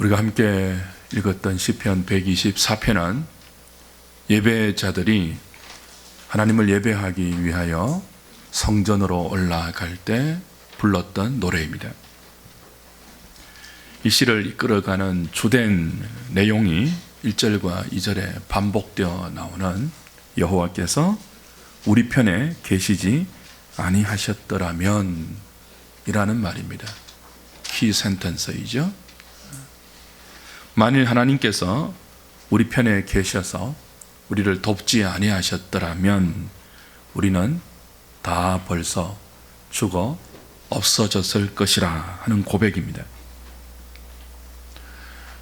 우리가 함께 읽었던 시편 124편은 예배자들이 하나님을 예배하기 위하여 성전으로 올라갈 때 불렀던 노래입니다. 이 시를 이끌어가는 주된 내용이 1절과 2절에 반복되어 나오는 여호와께서 우리 편에 계시지 아니하셨더라면 이라는 말입니다. 키 센텐서이죠. 만일 하나님께서 우리 편에 계셔서 우리를 돕지 아니하셨더라면 우리는 다 벌써 죽어 없어졌을 것이라 하는 고백입니다.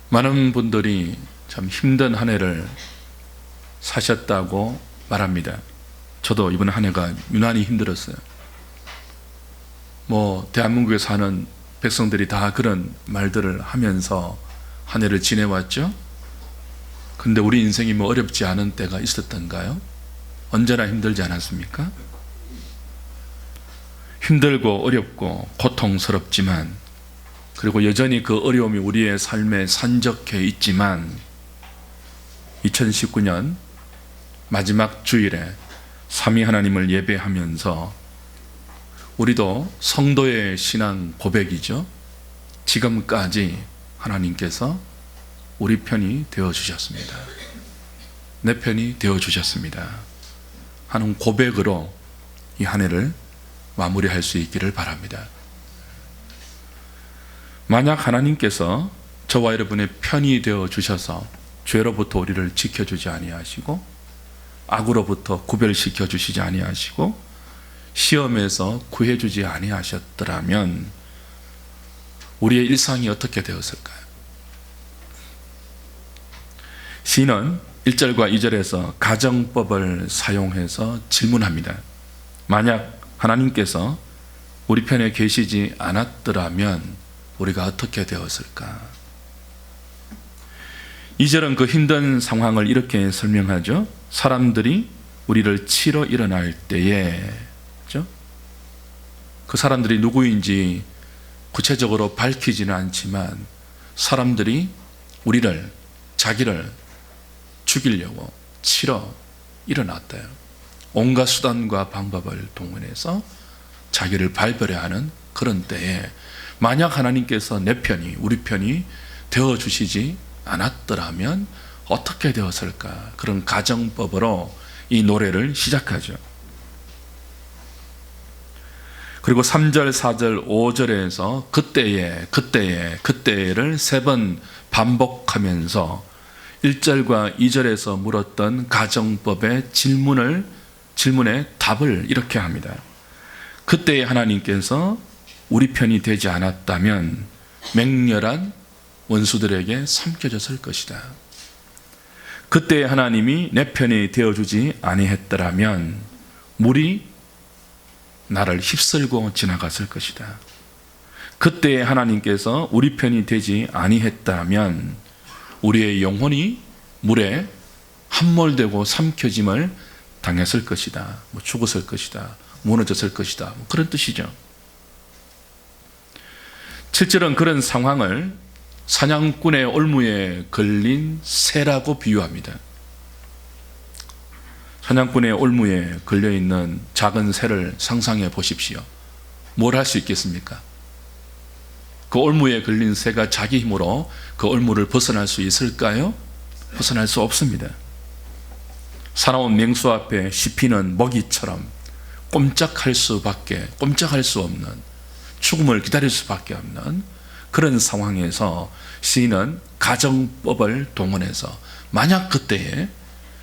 많은 분들이 참 힘든 한 해를 사셨다고 말합니다. 저도 이번 한 해가 유난히 힘들었어요. 대한민국에 사는 백성들이 다 그런 말들을 하면서 한 해를 지내왔죠. 근데 우리 인생이 어렵지 않은 때가 있었던가요? 언제나 힘들지 않았습니까? 힘들고 어렵고 고통스럽지만, 그리고 여전히 그 어려움이 우리의 삶에 산적해 있지만 2019년 마지막 주일에 삼위 하나님을 예배하면서 우리도 성도의 신앙 고백이죠. 지금까지 하나님께서 우리 편이 되어주셨습니다. 내 편이 되어주셨습니다 하는 고백으로 이 한 해를 마무리할 수 있기를 바랍니다. 만약 하나님께서 저와 여러분의 편이 되어주셔서 죄로부터 우리를 지켜주지 아니하시고 악으로부터 구별시켜 주시지 아니하시고 시험에서 구해주지 아니하셨더라면 우리의 일상이 어떻게 되었을까요? 시인은 1절과 2절에서 가정법을 사용해서 질문합니다. 만약 하나님께서 우리 편에 계시지 않았더라면 우리가 어떻게 되었을까? 2절은 그 힘든 상황을 이렇게 설명하죠. 사람들이 우리를 치러 일어날 때에, 그렇죠? 그 사람들이 누구인지 구체적으로 밝히지는 않지만 사람들이 자기를 죽이려고 치러 일어났대요. 온갖 수단과 방법을 동원해서 자기를 발별해하는 그런 때에 만약 하나님께서 내 편이, 우리 편이 되어주시지 않았더라면 어떻게 되었을까? 그런 가정법으로 이 노래를 시작하죠. 그리고 3절, 4절, 5절에서 그때를 3번 반복하면서 1절과 2절에서 물었던 가정법의 질문의 답을 이렇게 합니다. 그때에 하나님께서 우리 편이 되지 않았다면 맹렬한 원수들에게 삼켜졌을 것이다. 그때에 하나님이 내 편이 되어주지 아니했더라면 물이 나를 휩쓸고 지나갔을 것이다. 그때에 하나님께서 우리 편이 되지 아니했다면 우리의 영혼이 물에 함몰되고 삼켜짐을 당했을 것이다. 죽었을 것이다. 무너졌을 것이다. 그런 뜻이죠. 7절은 그런 상황을 사냥꾼의 올무에 걸린 새라고 비유합니다. 사냥꾼의 올무에 걸려있는 작은 새를 상상해 보십시오. 뭘 할 수 있겠습니까? 그 올무에 걸린 새가 자기 힘으로 그 올무를 벗어날 수 있을까요? 벗어날 수 없습니다. 사나운 맹수 앞에 씹히는 먹이처럼 꼼짝할 수 없는, 죽음을 기다릴 수밖에 없는 그런 상황에서 시인은 가정법을 동원해서 만약 그때에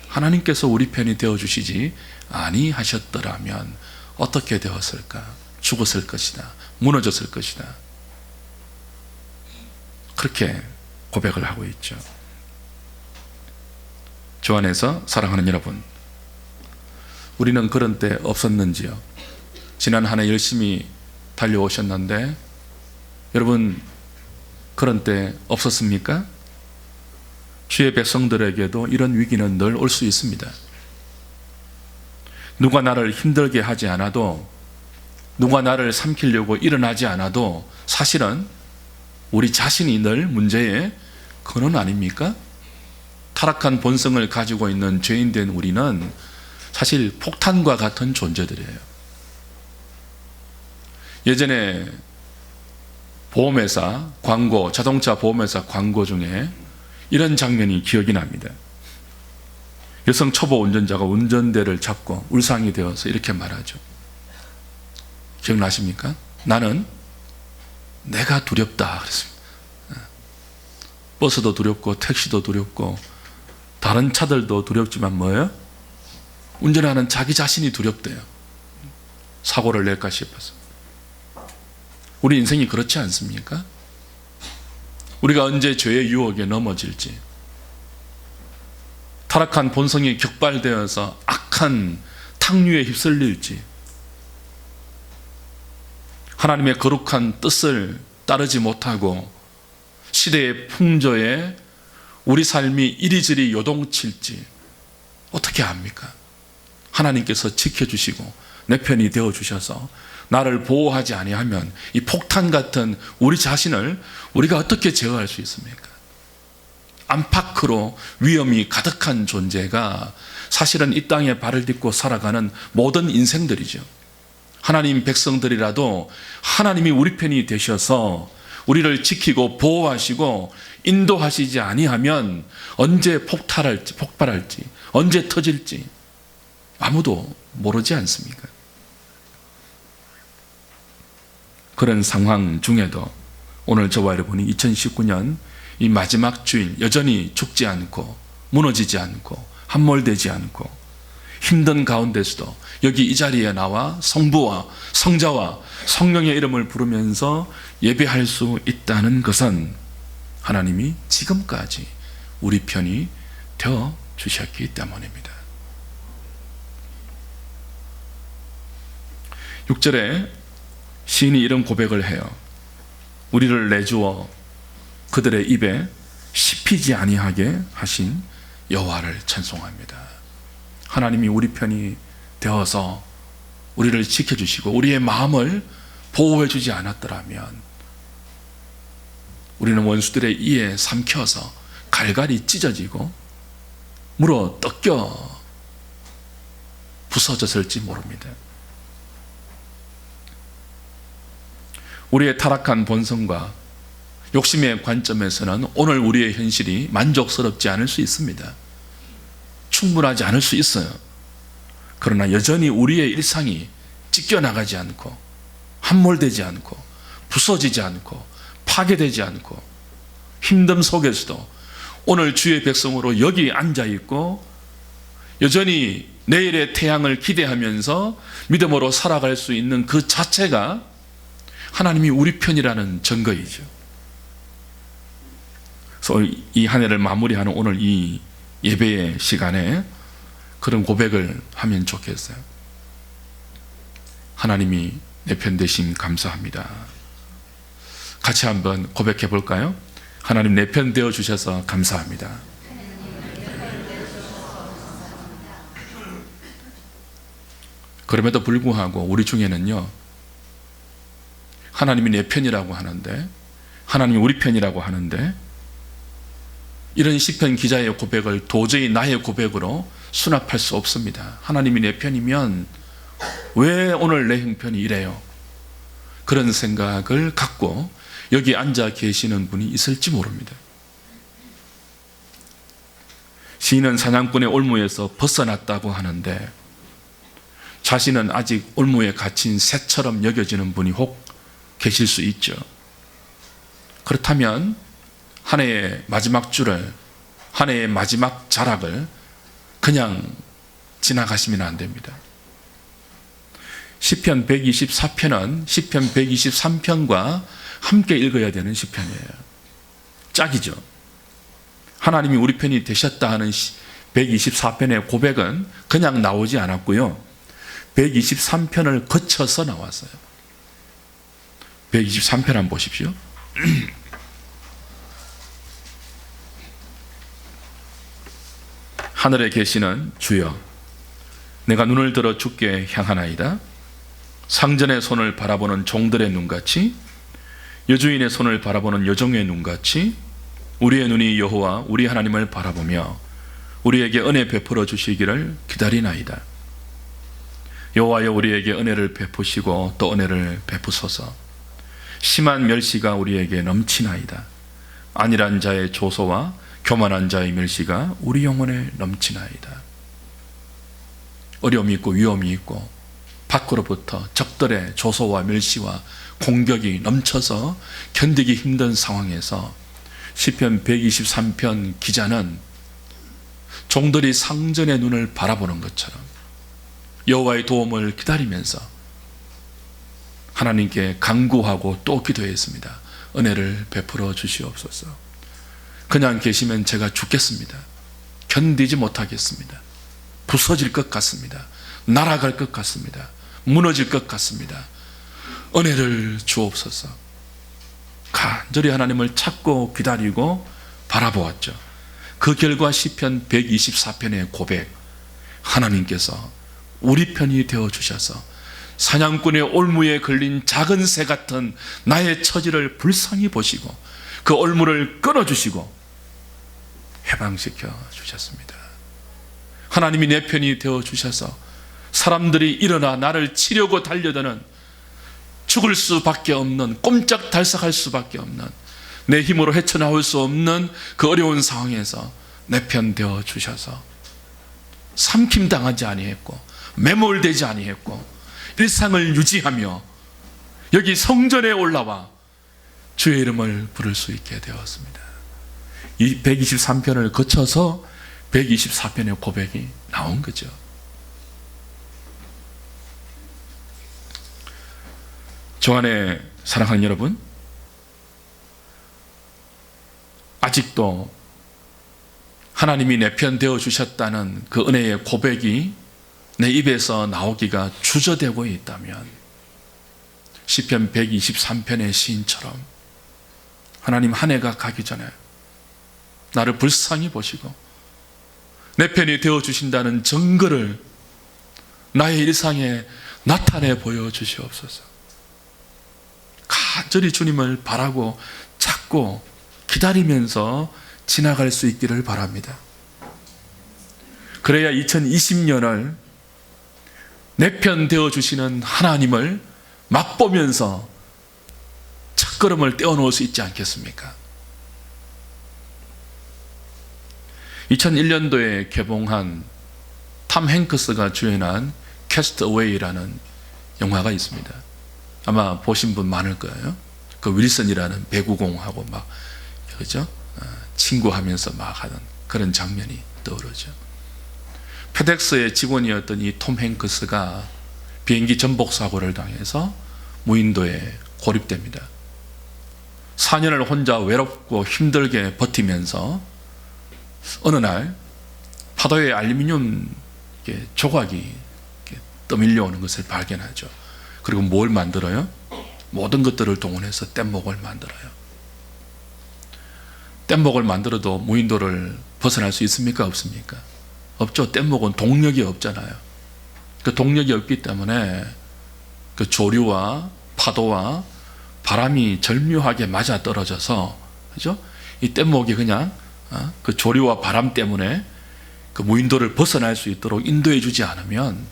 하나님께서 우리 편이 되어주시지 아니하셨더라면 어떻게 되었을까? 죽었을 것이다. 무너졌을 것이다. 그렇게 고백을 하고 있죠. 주 안에서 사랑하는 여러분, 우리는 그런 때 없었는지요? 지난 한 해 열심히 달려오셨는데 여러분 그런 때 없었습니까? 주의 백성들에게도 이런 위기는 늘 올 수 있습니다. 누가 나를 힘들게 하지 않아도, 누가 나를 삼키려고 일어나지 않아도 사실은 우리 자신이 늘 문제의 근원 아닙니까? 타락한 본성을 가지고 있는 죄인된 우리는 사실 폭탄과 같은 존재들이에요. 예전에 보험회사 광고, 자동차 보험회사 광고 중에 이런 장면이 기억이 납니다. 여성 초보 운전자가 운전대를 잡고 울상이 되어서 이렇게 말하죠. 기억나십니까? 나는 내가 두렵다 그랬습니다. 버스도 두렵고 택시도 두렵고 다른 차들도 두렵지만 뭐예요? 운전하는 자기 자신이 두렵대요. 사고를 낼까 싶어서. 우리 인생이 그렇지 않습니까? 우리가 언제 죄의 유혹에 넘어질지, 타락한 본성이 격발되어서 악한 탕류에 휩쓸릴지, 하나님의 거룩한 뜻을 따르지 못하고 시대의 풍조에 우리 삶이 이리저리 요동칠지 어떻게 압니까? 하나님께서 지켜주시고 내 편이 되어주셔서 나를 보호하지 아니하면 이 폭탄 같은 우리 자신을 우리가 어떻게 제어할 수 있습니까? 안팎으로 위험이 가득한 존재가 사실은 이 땅에 발을 딛고 살아가는 모든 인생들이죠. 하나님 백성들이라도 하나님이 우리 편이 되셔서 우리를 지키고 보호하시고 인도하시지 아니하면 언제 폭발할지 언제 터질지 아무도 모르지 않습니까? 그런 상황 중에도 오늘 저와 여러분이 2019년 이 마지막 주일 여전히 죽지 않고 무너지지 않고 함몰되지 않고 힘든 가운데서도 여기 이 자리에 나와 성부와 성자와 성령의 이름을 부르면서 예배할 수 있다는 것은 하나님이 지금까지 우리 편이 되어 주셨기 때문입니다. 6절에 시인이 이런 고백을 해요. 우리를 내주어 그들의 입에 씹히지 아니하게 하신 여호와를 찬송합니다. 하나님이 우리 편이 되어서 우리를 지켜주시고 우리의 마음을 보호해 주지 않았더라면 우리는 원수들의 이에 삼켜서 갈갈이 찢어지고 물어 뜯겨 부서졌을지 모릅니다. 우리의 타락한 본성과 욕심의 관점에서는 오늘 우리의 현실이 만족스럽지 않을 수 있습니다. 충분하지 않을 수 있어요. 그러나 여전히 우리의 일상이 찢겨나가지 않고 함몰되지 않고 부서지지 않고 파괴되지 않고 힘듦 속에서도 오늘 주의 백성으로 여기 앉아있고 여전히 내일의 태양을 기대하면서 믿음으로 살아갈 수 있는 그 자체가 하나님이 우리 편이라는 증거이죠. 그래서 이 한 해를 마무리하는 오늘 이 예배의 시간에 그런 고백을 하면 좋겠어요. 하나님이 내 편 되심 감사합니다. 같이 한번 고백해 볼까요? 하나님 내 편 되어 주셔서 감사합니다. 그럼에도 불구하고 우리 중에는요, 하나님이 내 편이라고 하는데, 하나님이 우리 편이라고 하는데, 이런 시편 기자의 고백을 도저히 나의 고백으로 수납할 수 없습니다. 하나님이 내 편이면 왜 오늘 내 형편이 이래요? 그런 생각을 갖고 여기 앉아 계시는 분이 있을지 모릅니다. 시인은 사냥꾼의 올무에서 벗어났다고 하는데 자신은 아직 올무에 갇힌 새처럼 여겨지는 분이 혹 계실 수 있죠. 그렇다면 한 해의 마지막 주를, 한 해의 마지막 자락을 그냥 지나가시면 안 됩니다. 시편 124편은 시편 123편과 함께 읽어야 되는 시편이에요. 짝이죠. 하나님이 우리 편이 되셨다 하는 124편의 고백은 그냥 나오지 않았고요. 123편을 거쳐서 나왔어요. 123편 한번 보십시오. 하늘에 계시는 주여, 내가 눈을 들어 주께 향하나이다. 상전의 손을 바라보는 종들의 눈같이, 여주인의 손을 바라보는 여종의 눈같이 우리의 눈이 여호와 우리 하나님을 바라보며 우리에게 은혜 베풀어 주시기를 기다리나이다. 여호와여, 우리에게 은혜를 베푸시고 또 은혜를 베푸소서. 심한 멸시가 우리에게 넘치나이다. 안일한 자의 조소와 교만한 자의 멸시가 우리 영혼에 넘치나이다. 어려움이 있고 위험이 있고 밖으로부터 적들의 조소와 멸시와 공격이 넘쳐서 견디기 힘든 상황에서 시편 123편 기자는 종들이 상전의 눈을 바라보는 것처럼 여호와의 도움을 기다리면서 하나님께 간구하고 또 기도했습니다. 은혜를 베풀어 주시옵소서. 그냥 계시면 제가 죽겠습니다. 견디지 못하겠습니다. 부서질 것 같습니다. 날아갈 것 같습니다. 무너질 것 같습니다. 은혜를 주옵소서. 간절히 하나님을 찾고 기다리고 바라보았죠. 그 결과 시편 124편의 고백, 하나님께서 우리 편이 되어주셔서 사냥꾼의 올무에 걸린 작은 새 같은 나의 처지를 불쌍히 보시고 그 올무를 끊어주시고 해방시켜 주셨습니다. 하나님이 내 편이 되어주셔서 사람들이 일어나 나를 치려고 달려드는, 죽을 수밖에 없는, 꼼짝달싹할 수밖에 없는, 내 힘으로 헤쳐나올 수 없는 그 어려운 상황에서 내 편 되어 주셔서 삼킴당하지 아니했고 매몰되지 아니했고 일상을 유지하며 여기 성전에 올라와 주의 이름을 부를 수 있게 되었습니다. 이 123편을 거쳐서 124편의 고백이 나온 거죠. 저 안에 사랑하는 여러분, 아직도 하나님이 내 편 되어 주셨다는 그 은혜의 고백이 내 입에서 나오기가 주저되고 있다면 시편 123편의 시인처럼 하나님, 한 해가 가기 전에 나를 불쌍히 보시고 내 편이 되어 주신다는 증거를 나의 일상에 나타내 보여 주시옵소서. 간절히 주님을 바라고 찾고 기다리면서 지나갈 수 있기를 바랍니다. 그래야 2020년을 내 편 되어 주시는 하나님을 맛보면서 첫걸음을 떼어놓을 수 있지 않겠습니까? 2001년도에 개봉한 탐 행크스가 주연한 캐스트어웨이라는 영화가 있습니다. 아마 보신 분 많을 거예요. 그 윌슨이라는 배구공하고 막, 그죠? 친구하면서 막 하는 그런 장면이 떠오르죠. 페덱스의 직원이었던 이 톰 행크스가 비행기 전복 사고를 당해서 무인도에 고립됩니다. 4년을 혼자 외롭고 힘들게 버티면서 어느 날 파도에 알루미늄 조각이 떠밀려 오는 것을 발견하죠. 그리고 뭘 만들어요? 모든 것들을 동원해서 뗏목을 만들어요. 뗏목을 만들어도 무인도를 벗어날 수 있습니까? 없습니까? 없죠. 뗏목은 동력이 없잖아요. 그 동력이 없기 때문에 그 조류와 파도와 바람이 절묘하게 맞아 떨어져서, 그죠? 이 뗏목이 그냥 그 조류와 바람 때문에 그 무인도를 벗어날 수 있도록 인도해 주지 않으면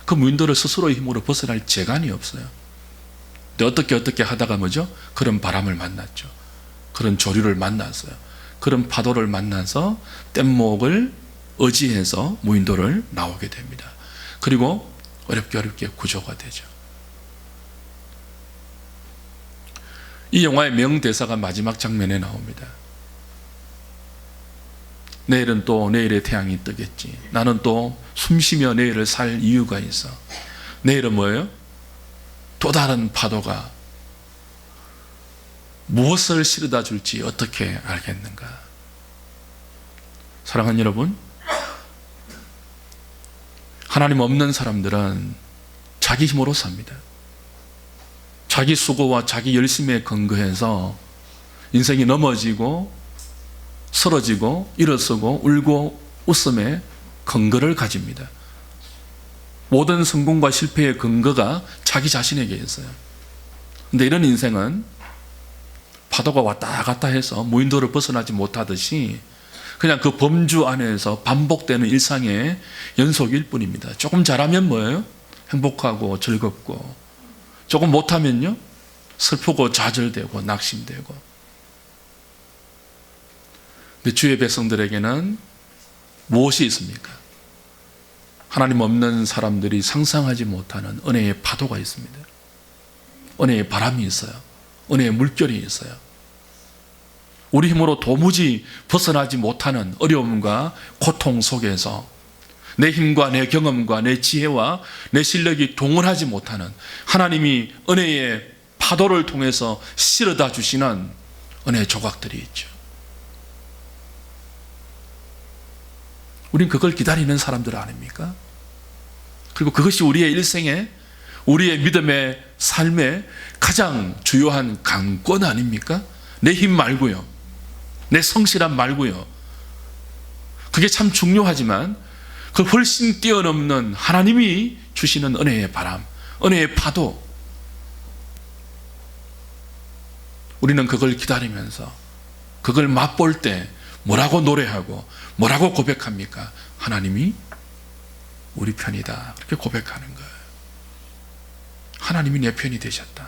그 무인도를 스스로의 힘으로 벗어날 재간이 없어요. 근데 어떻게 하다가 뭐죠? 그런 바람을 만났죠. 그런 조류를 만났어요. 그런 파도를 만나서 뗏목을 의지해서 무인도를 나오게 됩니다. 그리고 어렵게 구조가 되죠. 이 영화의 명대사가 마지막 장면에 나옵니다. 내일은 또 내일의 태양이 뜨겠지. 나는 또 숨쉬며 내일을 살 이유가 있어. 내일은 뭐예요? 또 다른 파도가 무엇을 실어다 줄지 어떻게 알겠는가? 사랑하는 여러분, 하나님 없는 사람들은 자기 힘으로 삽니다. 자기 수고와 자기 열심에 근거해서 인생이 넘어지고 쓰러지고 일어서고 울고 웃음에 근거를 가집니다. 모든 성공과 실패의 근거가 자기 자신에게 있어요. 그런데 이런 인생은 파도가 왔다 갔다 해서 무인도를 벗어나지 못하듯이 그냥 그 범주 안에서 반복되는 일상의 연속일 뿐입니다. 조금 잘하면 뭐예요? 행복하고 즐겁고, 조금 못하면요 슬프고 좌절되고 낙심되고. 근데 주의 백성들에게는 무엇이 있습니까? 하나님 없는 사람들이 상상하지 못하는 은혜의 파도가 있습니다. 은혜의 바람이 있어요. 은혜의 물결이 있어요. 우리 힘으로 도무지 벗어나지 못하는 어려움과 고통 속에서 내 힘과 내 경험과 내 지혜와 내 실력이 동원하지 못하는 하나님이 은혜의 파도를 통해서 실어다 주시는 은혜의 조각들이 있죠. 우린 그걸 기다리는 사람들 아닙니까? 그리고 그것이 우리의 일생에, 우리의 믿음의 삶의 가장 주요한 강권 아닙니까? 내 힘 말고요, 내 성실함 말고요. 그게 참 중요하지만 그 훨씬 뛰어넘는 하나님이 주시는 은혜의 바람, 은혜의 파도, 우리는 그걸 기다리면서 그걸 맛볼 때 뭐라고 노래하고 뭐라고 고백합니까? 하나님이 우리 편이다, 그렇게 고백하는 거예요. 하나님이 내 편이 되셨다.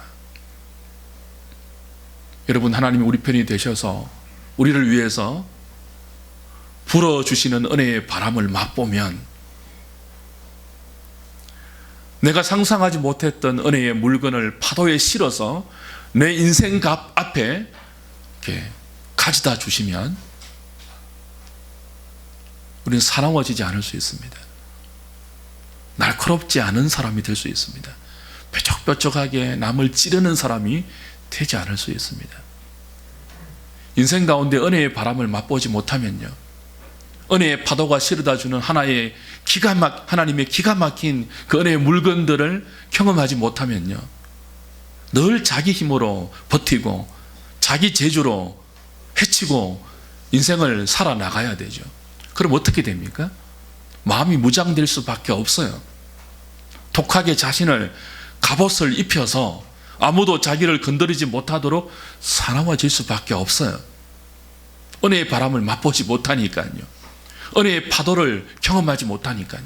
여러분, 하나님이 우리 편이 되셔서 우리를 위해서 불어주시는 은혜의 바람을 맛보면 내가 상상하지 못했던 은혜의 물건을 파도에 실어서 내 인생 앞에 이렇게 가져다 주시면 우리는 사나워지지 않을 수 있습니다. 날카롭지 않은 사람이 될 수 있습니다. 뾰족뾰족하게 남을 찌르는 사람이 되지 않을 수 있습니다. 인생 가운데 은혜의 바람을 맛보지 못하면요, 은혜의 파도가 실어다주는 하나님의 기가 막힌 그 은혜의 물건들을 경험하지 못하면요, 늘 자기 힘으로 버티고 자기 재주로 헤치고 인생을 살아나가야 되죠. 그럼 어떻게 됩니까? 마음이 무장될 수밖에 없어요. 독하게 자신을 갑옷을 입혀서 아무도 자기를 건드리지 못하도록 사나워질 수밖에 없어요. 은혜의 바람을 맛보지 못하니까요. 은혜의 파도를 경험하지 못하니까요.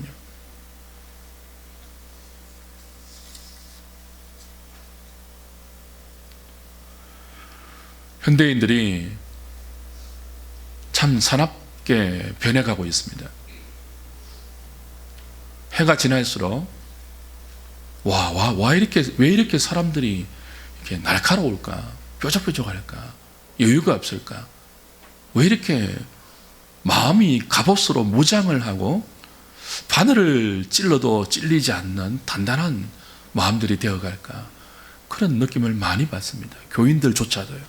현대인들이 참 사납게 변해가고 있습니다. 해가 지날수록 왜 이렇게 사람들이 이렇게 날카로울까? 뾰족뾰족할까? 여유가 없을까? 왜 이렇게 마음이 갑옷으로 무장을 하고 바늘을 찔러도 찔리지 않는 단단한 마음들이 되어갈까? 그런 느낌을 많이 받습니다. 교인들조차도요.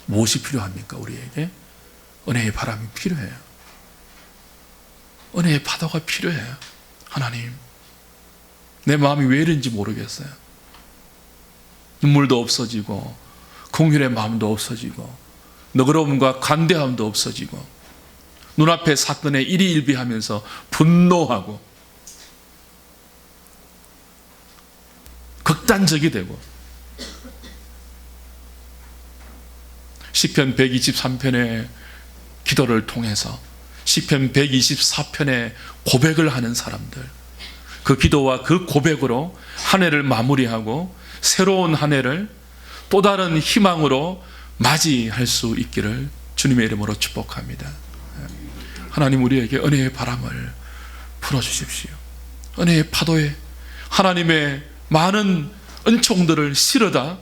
무엇이 필요합니까? 우리에게 은혜의 바람이 필요해요. 은혜의 파도가 필요해요. 하나님, 내 마음이 왜 이런지 모르겠어요. 눈물도 없어지고 긍휼의 마음도 없어지고 너그러움과 관대함도 없어지고 눈앞의 사건에 일희일비하면서 분노하고 극단적이 되고, 시편 123편의 기도를 통해서 시편 124편의 고백을 하는 사람들, 그 기도와 그 고백으로 한 해를 마무리하고 새로운 한 해를 또 다른 희망으로 맞이할 수 있기를 주님의 이름으로 축복합니다. 하나님, 우리에게 은혜의 바람을 풀어주십시오. 은혜의 파도에 하나님의 많은 은총들을 실어다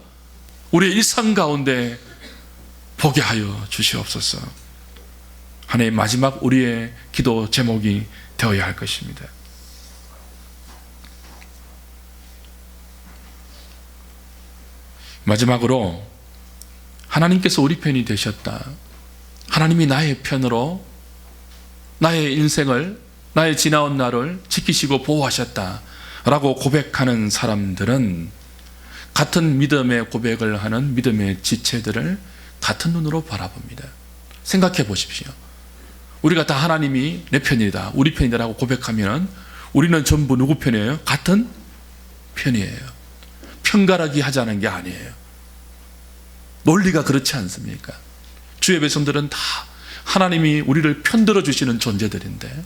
우리의 일상 가운데 보게 하여 주시옵소서. 한 해의 마지막 우리의 기도 제목이 되어야 할 것입니다. 마지막으로 하나님께서 우리 편이 되셨다, 하나님이 나의 편으로 나의 인생을, 나의 지나온 날을 지키시고 보호하셨다 라고 고백하는 사람들은 같은 믿음의 고백을 하는 믿음의 지체들을 같은 눈으로 바라봅니다. 생각해 보십시오. 우리가 다 하나님이 내 편이다, 우리 편이다 라고 고백하면 우리는 전부 누구 편이에요? 같은 편이에요. 편가르기 하자는 게 아니에요. 논리가 그렇지 않습니까? 주의 백성들은 다 하나님이 우리를 편들어 주시는 존재들인데,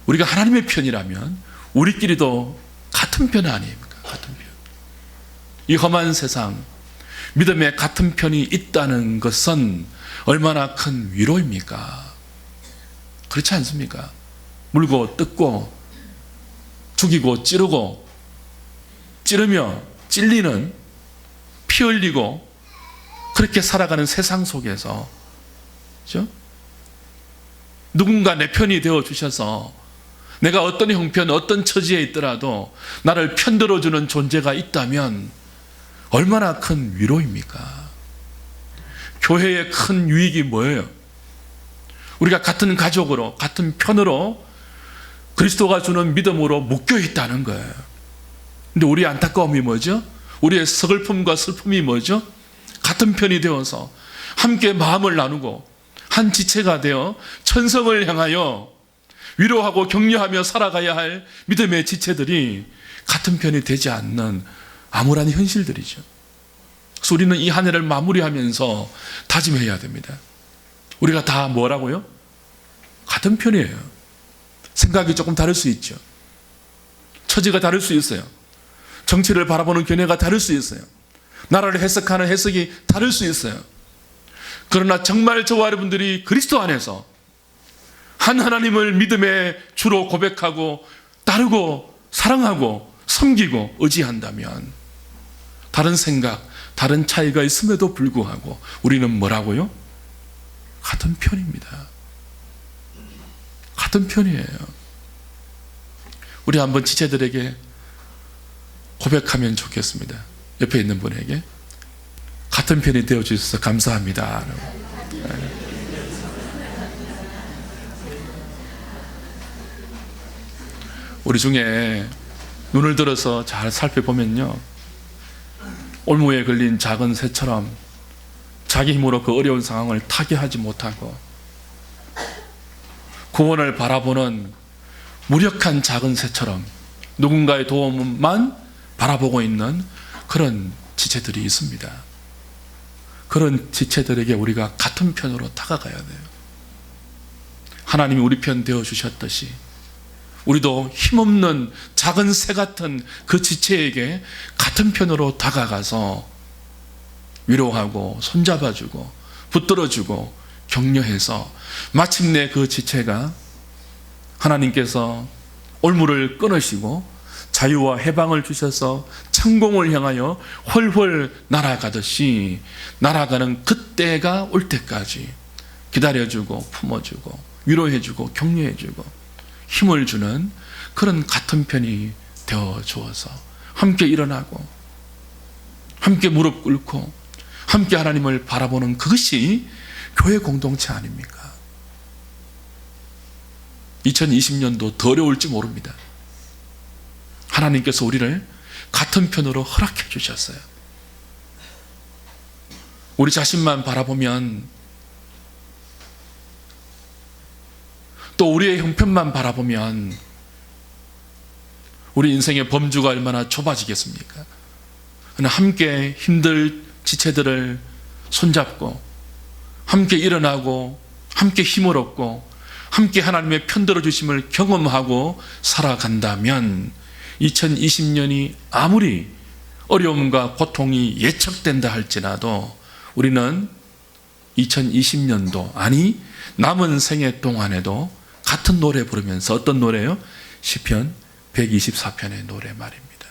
우리가 하나님의 편이라면 우리끼리도 같은 편 아닙니까? 같은 편. 이 험한 세상, 믿음의 같은 편이 있다는 것은 얼마나 큰 위로입니까? 그렇지 않습니까? 물고 뜯고 죽이고 찌르고 찌르며 찔리는, 피 흘리고 그렇게 살아가는 세상 속에서, 그렇죠? 누군가 내 편이 되어 주셔서 내가 어떤 형편, 어떤 처지에 있더라도 나를 편들어주는 존재가 있다면 얼마나 큰 위로입니까? 교회의 큰 유익이 뭐예요? 우리가 같은 가족으로, 같은 편으로 그리스도가 주는 믿음으로 묶여 있다는 거예요. 근데 우리의 안타까움이 뭐죠? 우리의 서글픔과 슬픔이 뭐죠? 같은 편이 되어서 함께 마음을 나누고 한 지체가 되어 천성을 향하여 위로하고 격려하며 살아가야 할 믿음의 지체들이 같은 편이 되지 않는 암울한 현실들이죠. 그래서 우리는 이 한 해를 마무리하면서 다짐해야 됩니다. 우리가 다 뭐라고요? 같은 편이에요. 생각이 조금 다를 수 있죠. 처지가 다를 수 있어요. 정치를 바라보는 견해가 다를 수 있어요. 나라를 해석하는 해석이 다를 수 있어요. 그러나 정말 저와 여러분들이 그리스도 안에서 한 하나님을 믿음의 주로 고백하고 따르고 사랑하고 섬기고 의지한다면 다른 생각, 다른 차이가 있음에도 불구하고 우리는 뭐라고요? 같은 편입니다. 같은 편이에요. 우리 한번 지체들에게 고백하면 좋겠습니다. 옆에 있는 분에게 같은 편이 되어주셔서 감사합니다. 우리 중에 눈을 들어서 잘 살펴보면요, 올무에 걸린 작은 새처럼 자기 힘으로 그 어려운 상황을 타개하지 못하고 구원을 바라보는 무력한 작은 새처럼 누군가의 도움만 바라보고 있는 그런 지체들이 있습니다. 그런 지체들에게 우리가 같은 편으로 다가가야 돼요. 하나님이 우리 편 되어주셨듯이 우리도 힘없는 작은 새 같은 그 지체에게 같은 편으로 다가가서 위로하고 손잡아주고 붙들어주고 격려해서 마침내 그 지체가 하나님께서 올무를 끊으시고 자유와 해방을 주셔서 천공을 향하여 훨훨 날아가듯이 날아가는 그때가 올 때까지 기다려주고 품어주고 위로해주고 격려해주고 힘을 주는 그런 같은 편이 되어 주어서 함께 일어나고 함께 무릎 꿇고 함께 하나님을 바라보는 그것이 교회 공동체 아닙니까? 2020년도 더 어려울지 모릅니다. 하나님께서 우리를 같은 편으로 허락해 주셨어요. 우리 자신만 바라보면, 또 우리의 형편만 바라보면 우리 인생의 범주가 얼마나 좁아지겠습니까? 함께 힘들 지체들을 손잡고 함께 일어나고 함께 힘을 얻고 함께 하나님의 편들어 주심을 경험하고 살아간다면 2020년이 아무리 어려움과 고통이 예측된다 할지라도 우리는 2020년도, 아니 남은 생애 동안에도 같은 노래 부르면서, 어떤 노래요? 시편 124편의 노래 말입니다.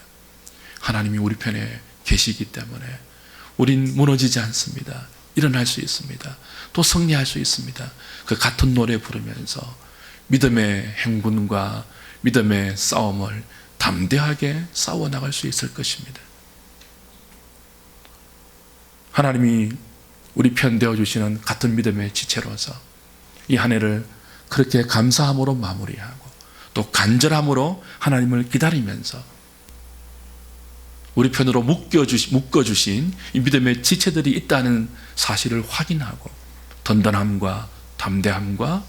하나님이 우리 편에 계시기 때문에 우린 무너지지 않습니다. 일어날 수 있습니다. 또 승리할 수 있습니다. 그 같은 노래 부르면서 믿음의 행군과 믿음의 싸움을 담대하게 싸워나갈 수 있을 것입니다. 하나님이 우리 편 되어주시는 같은 믿음의 지체로서 이 한 해를 그렇게 감사함으로 마무리하고 또 간절함으로 하나님을 기다리면서 우리 편으로 묶어주신 이 믿음의 지체들이 있다는 사실을 확인하고 든든함과 담대함과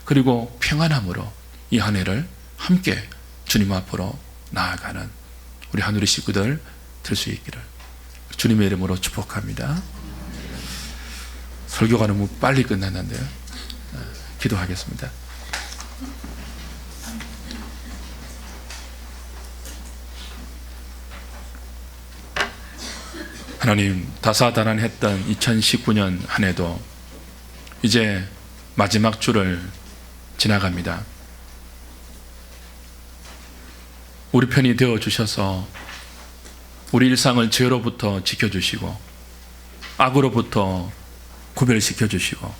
그리고 평안함으로 이 한 해를 함께 주님 앞으로 나아가는 우리 하늘의 식구들 될 수 있기를 주님의 이름으로 축복합니다. 설교가 너무 빨리 끝났는데요. 기도하겠습니다. 하나님, 다사다난했던 2019년 한 해도 이제 마지막 주를 지나갑니다. 우리 편이 되어 주셔서 우리 일상을 죄로부터 지켜주시고 악으로부터 구별시켜 주시고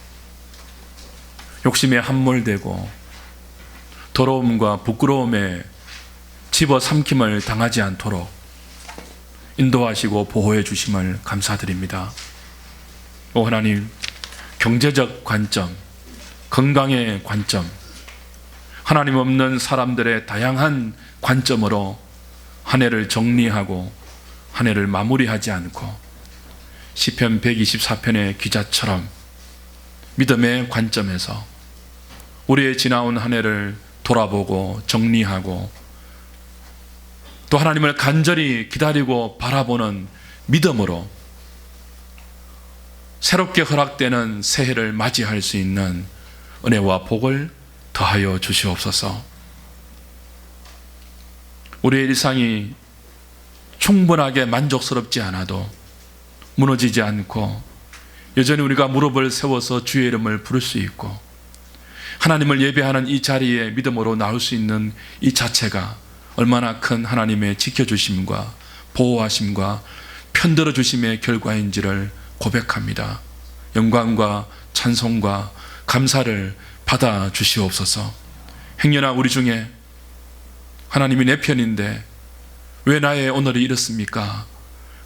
욕심에 함몰되고 더러움과 부끄러움에 집어삼킴을 당하지 않도록 인도하시고 보호해 주심을 감사드립니다. 오 하나님, 경제적 관점, 건강의 관점, 하나님 없는 사람들의 다양한 관점으로 한 해를 정리하고 한 해를 마무리하지 않고 시편 124편의 기자처럼 믿음의 관점에서 우리의 지나온 한 해를 돌아보고 정리하고 또 하나님을 간절히 기다리고 바라보는 믿음으로 새롭게 허락되는 새해를 맞이할 수 있는 은혜와 복을 더하여 주시옵소서. 우리의 일상이 충분하게 만족스럽지 않아도 무너지지 않고 여전히 우리가 무릎을 세워서 주의 이름을 부를 수 있고 하나님을 예배하는 이 자리에 믿음으로 나올 수 있는 이 자체가 얼마나 큰 하나님의 지켜주심과 보호하심과 편들어 주심의 결과인지를 고백합니다. 영광과 찬송과 감사를 받아 주시옵소서. 행여나 우리 중에 하나님이 내 편인데 왜 나의 오늘이 이렇습니까?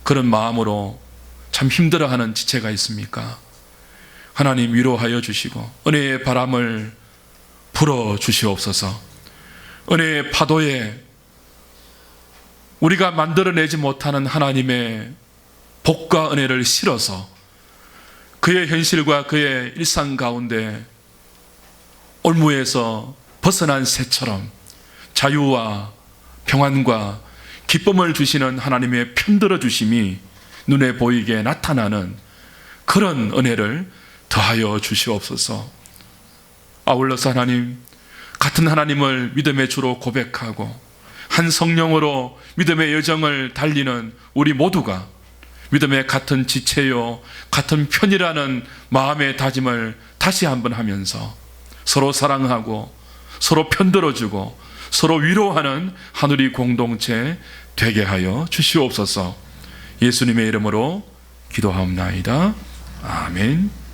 그런 마음으로 참 힘들어하는 지체가 있습니까? 하나님 위로하여 주시고 은혜의 바람을 불어 주시옵소서. 은혜의 파도에 우리가 만들어내지 못하는 하나님의 복과 은혜를 실어서 그의 현실과 그의 일상 가운데 올무에서 벗어난 새처럼 자유와 평안과 기쁨을 주시는 하나님의 편들어 주심이 눈에 보이게 나타나는 그런 은혜를 더하여 주시옵소서. 아울러서 하나님, 같은 하나님을 믿음의 주로 고백하고 한 성령으로 믿음의 여정을 달리는 우리 모두가 믿음의 같은 지체요 같은 편이라는 마음의 다짐을 다시 한번 하면서 서로 사랑하고 서로 편들어주고 서로 위로하는 하늘이 공동체 되게 하여 주시옵소서. 예수님의 이름으로 기도하옵나이다. 아멘.